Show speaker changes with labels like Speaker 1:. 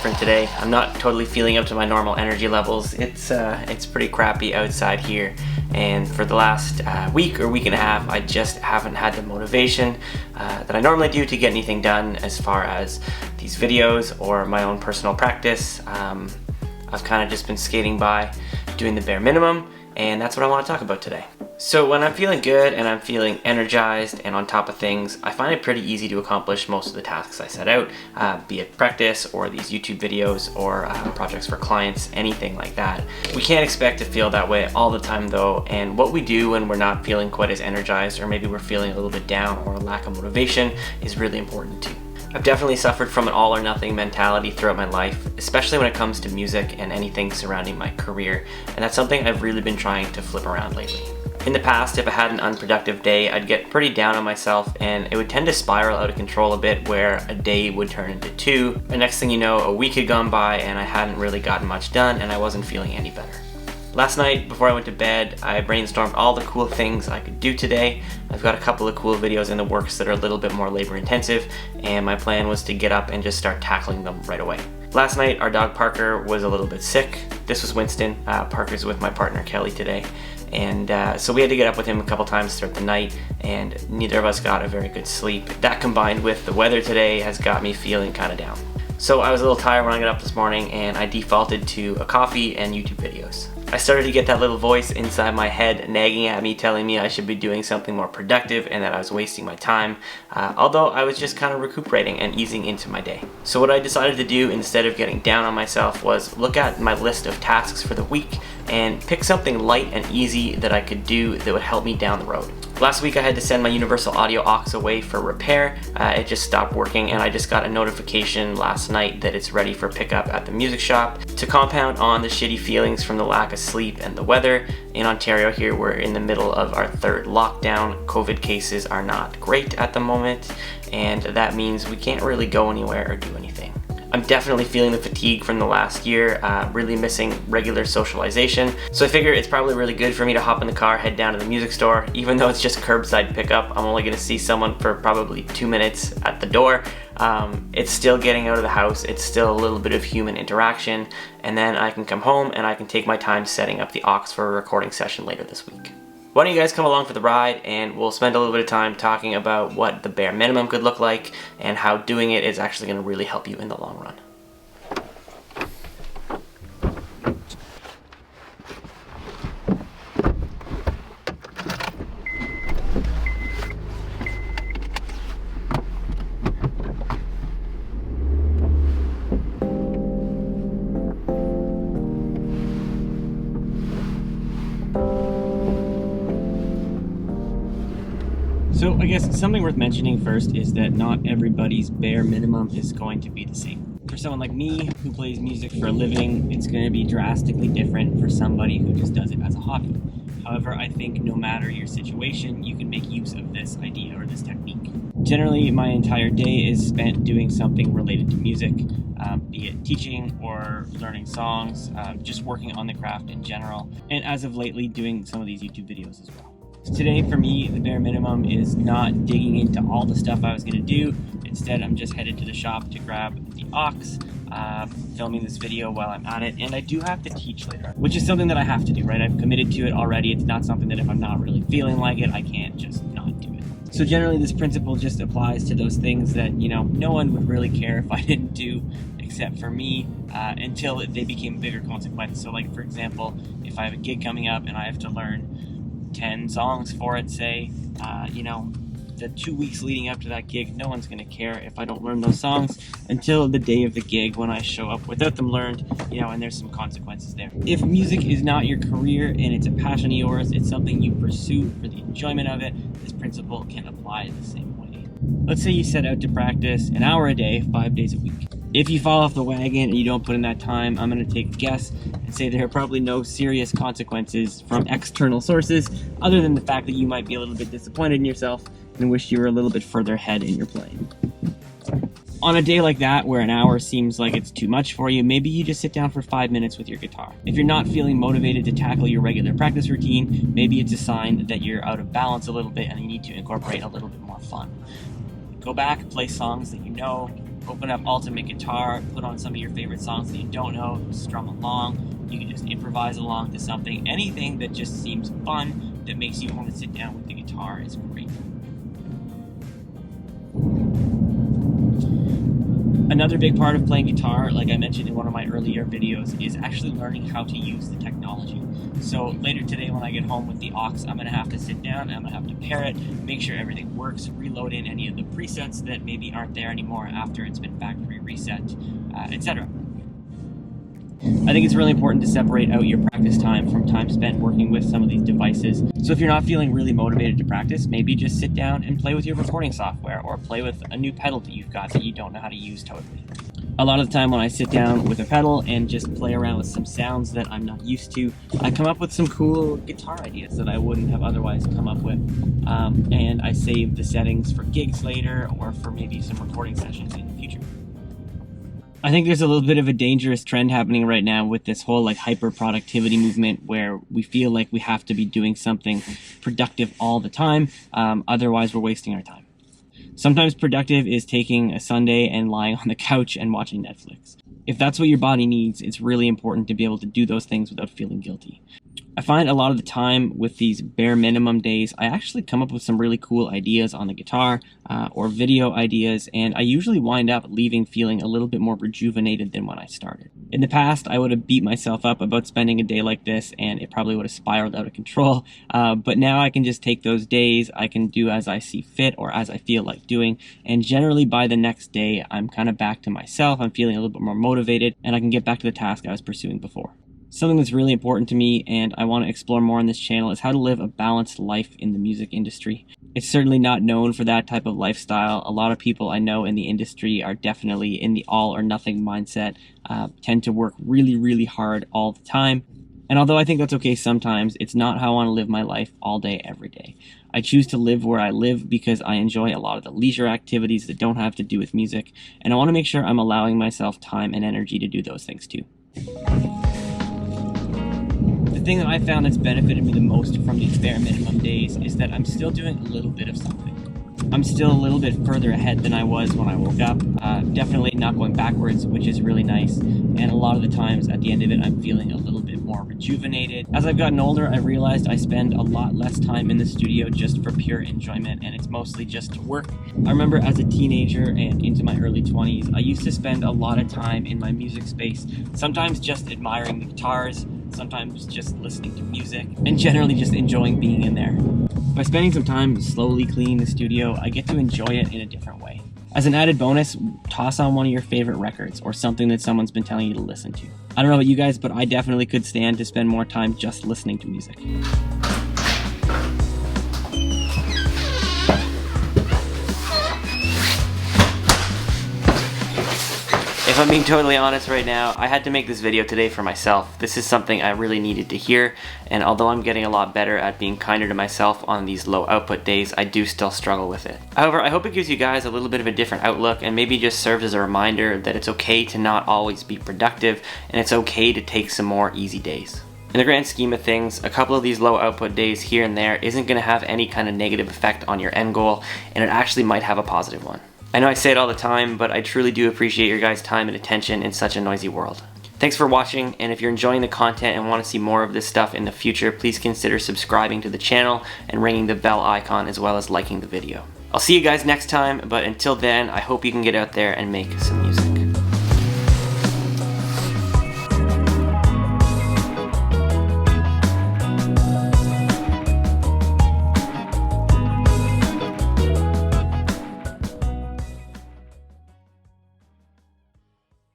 Speaker 1: different today. I'm not totally feeling up to my normal energy levels. It's pretty crappy outside here, and for the last week or week and a half, I just haven't had the motivation that I normally do to get anything done as far as these videos or my own personal practice. I've kind of just been skating by, doing the bare minimum, and that's what I want to talk about today. So when I'm feeling good and I'm feeling energized and on top of things, I find it pretty easy to accomplish most of the tasks I set out, be it practice or these YouTube videos or projects for clients, anything like that. We can't expect to feel that way all the time though, and what we do when we're not feeling quite as energized, or maybe we're feeling a little bit down or a lack of motivation, is really important too. I've definitely suffered from an all or nothing mentality throughout my life, especially when it comes to music and anything surrounding my career, and that's something I've really been trying to flip around lately. In the past, if I had an unproductive day, I'd get pretty down on myself and it would tend to spiral out of control a bit, where a day would turn into two. The next thing you know, a week had gone by and I hadn't really gotten much done and I wasn't feeling any better. Last night, before I went to bed, I brainstormed all the cool things I could do today. I've got a couple of cool videos in the works that are a little bit more labor intensive, and my plan was to get up and just start tackling them right away. Last night, our dog Parker was a little bit sick. This was Winston. Parker's with my partner Kelly today. And so we had to get up with him a couple times throughout the night, and neither of us got a very good sleep. That combined with the weather today has got me feeling kind of down. So I was a little tired when I got up this morning, and I defaulted to a coffee and YouTube videos. I started to get that little voice inside my head nagging at me, telling me I should be doing something more productive and that I was wasting my time, although I was just kind of recuperating and easing into my day. So what I decided to do instead of getting down on myself was look at my list of tasks for the week and pick something light and easy that I could do that would help me down the road. Last week I had to send my universal audio aux away for repair. It just stopped working, and I just got a notification last night that it's ready for pickup at the music shop. To compound on the shitty feelings from the lack of sleep and the weather, in Ontario here we're in the middle of our third lockdown. COVID cases are not great at the moment, and that means we can't really go anywhere or do anything. I'm definitely feeling the fatigue from the last year, really missing regular socialization. So I figure it's probably really good for me to hop in the car, head down to the music store. Even though it's just curbside pickup, I'm only gonna see someone for probably 2 minutes at the door. It's still getting out of the house, it's still a little bit of human interaction, and then I can come home and I can take my time setting up the aux for a recording session later this week. Why don't you guys come along for the ride, and we'll spend a little bit of time talking about what the bare minimum could look like and how doing it is actually going to really help you in the long run. So I guess something worth mentioning first is that not everybody's bare minimum is going to be the same. For someone like me who plays music for a living, it's going to be drastically different for somebody who just does it as a hobby. However, I think no matter your situation, you can make use of this idea or this technique. Generally, my entire day is spent doing something related to music, be it teaching or learning songs, just working on the craft in general, and as of lately doing some of these YouTube videos as well. Today for me, the bare minimum is not digging into all the stuff I was going to do. Instead, I'm just headed to the shop to grab the aux, filming this video while I'm at it, and I do have to teach later, which is something that I have to do, right? I've committed to it already. It's not something that if I'm not really feeling like it, I can't just not do it. So generally this principle just applies to those things that, you know, no one would really care if I didn't do except for me, until they became bigger consequences. So like, for example, if I have a gig coming up and I have to learn 10 songs for it, say, the 2 weeks leading up to that gig, no one's gonna care if I don't learn those songs until the day of the gig when I show up without them learned, and there's some consequences there. If music is not your career and it's a passion of yours, it's something you pursue for the enjoyment of it, this principle can apply the same way. Let's say you set out to practice an hour a day, 5 days a week. If you fall off the wagon and you don't put in that time, I'm going to take a guess and say there are probably no serious consequences from external sources, other than the fact that you might be a little bit disappointed in yourself and wish you were a little bit further ahead in your playing. On a day like that, where an hour seems like it's too much for you, maybe you just sit down for 5 minutes with your guitar. If you're not feeling motivated to tackle your regular practice routine, maybe it's a sign that you're out of balance a little bit and you need to incorporate a little bit more fun. Go back, play songs that you know, open up Ultimate Guitar, put on some of your favorite songs that you don't know, strum along. You can just improvise along to something. Anything that just seems fun, that makes you want to sit down with the guitar is great. Another big part of playing guitar, like I mentioned in one of my earlier videos, is actually learning how to use the technology. So later today when I get home with the aux, I'm going to have to sit down, I'm going to have to pair it, make sure everything works, reload in any of the presets that maybe aren't there anymore after it's been factory reset, etc. I think it's really important to separate out your practice time from time spent working with some of these devices. So if you're not feeling really motivated to practice, maybe just sit down and play with your recording software or play with a new pedal that you've got that you don't know how to use totally. A lot of the time when I sit down with a pedal and just play around with some sounds that I'm not used to, I come up with some cool guitar ideas that I wouldn't have otherwise come up with. And I save the settings for gigs later or for maybe some recording sessions in the future. I think there's a little bit of a dangerous trend happening right now with this whole like hyper productivity movement where we feel like we have to be doing something productive all the time, otherwise we're wasting our time. Sometimes productive is taking a Sunday and lying on the couch and watching Netflix. If that's what your body needs, it's really important to be able to do those things without feeling guilty. I find a lot of the time with these bare minimum days, I actually come up with some really cool ideas on the guitar or video ideas, and I usually wind up leaving feeling a little bit more rejuvenated than when I started. In the past, I would have beat myself up about spending a day like this, and it probably would have spiraled out of control, but now I can just take those days, I can do as I see fit or as I feel like doing, and generally by the next day, I'm kind of back to myself, I'm feeling a little bit more motivated, and I can get back to the task I was pursuing before. Something that's really important to me and I want to explore more on this channel is how to live a balanced life in the music industry. It's certainly not known for that type of lifestyle. A lot of people I know in the industry are definitely in the all or nothing mindset, tend to work really, really hard all the time. And although I think that's okay sometimes, it's not how I want to live my life all day, every day. I choose to live where I live because I enjoy a lot of the leisure activities that don't have to do with music, and I want to make sure I'm allowing myself time and energy to do those things too. The thing that I found that's benefited me the most from these bare minimum days is that I'm still doing a little bit of something. I'm still a little bit further ahead than I was when I woke up. Definitely not going backwards, which is really nice. And a lot of the times at the end of it, I'm feeling a little bit more rejuvenated. As I've gotten older, I realized I spend a lot less time in the studio just for pure enjoyment, and it's mostly just to work. I remember as a teenager and into my early 20s, I used to spend a lot of time in my music space, sometimes just admiring the guitars, sometimes just listening to music, and generally just enjoying being in there. By spending some time slowly cleaning the studio, I get to enjoy it in a different way. As an added bonus, toss on one of your favorite records or something that someone's been telling you to listen to. I don't know about you guys, but I definitely could stand to spend more time just listening to music. If I'm being totally honest right now, I had to make this video today for myself. This is something I really needed to hear, and although I'm getting a lot better at being kinder to myself on these low output days, I do still struggle with it. However, I hope it gives you guys a little bit of a different outlook and maybe just serves as a reminder that it's okay to not always be productive, and it's okay to take some more easy days. In the grand scheme of things, a couple of these low output days here and there isn't going to have any kind of negative effect on your end goal, and it actually might have a positive one. I know I say it all the time, but I truly do appreciate your guys' time and attention in such a noisy world. Thanks for watching, and if you're enjoying the content and want to see more of this stuff in the future, please consider subscribing to the channel and ringing the bell icon as well as liking the video. I'll see you guys next time, but until then, I hope you can get out there and make some music.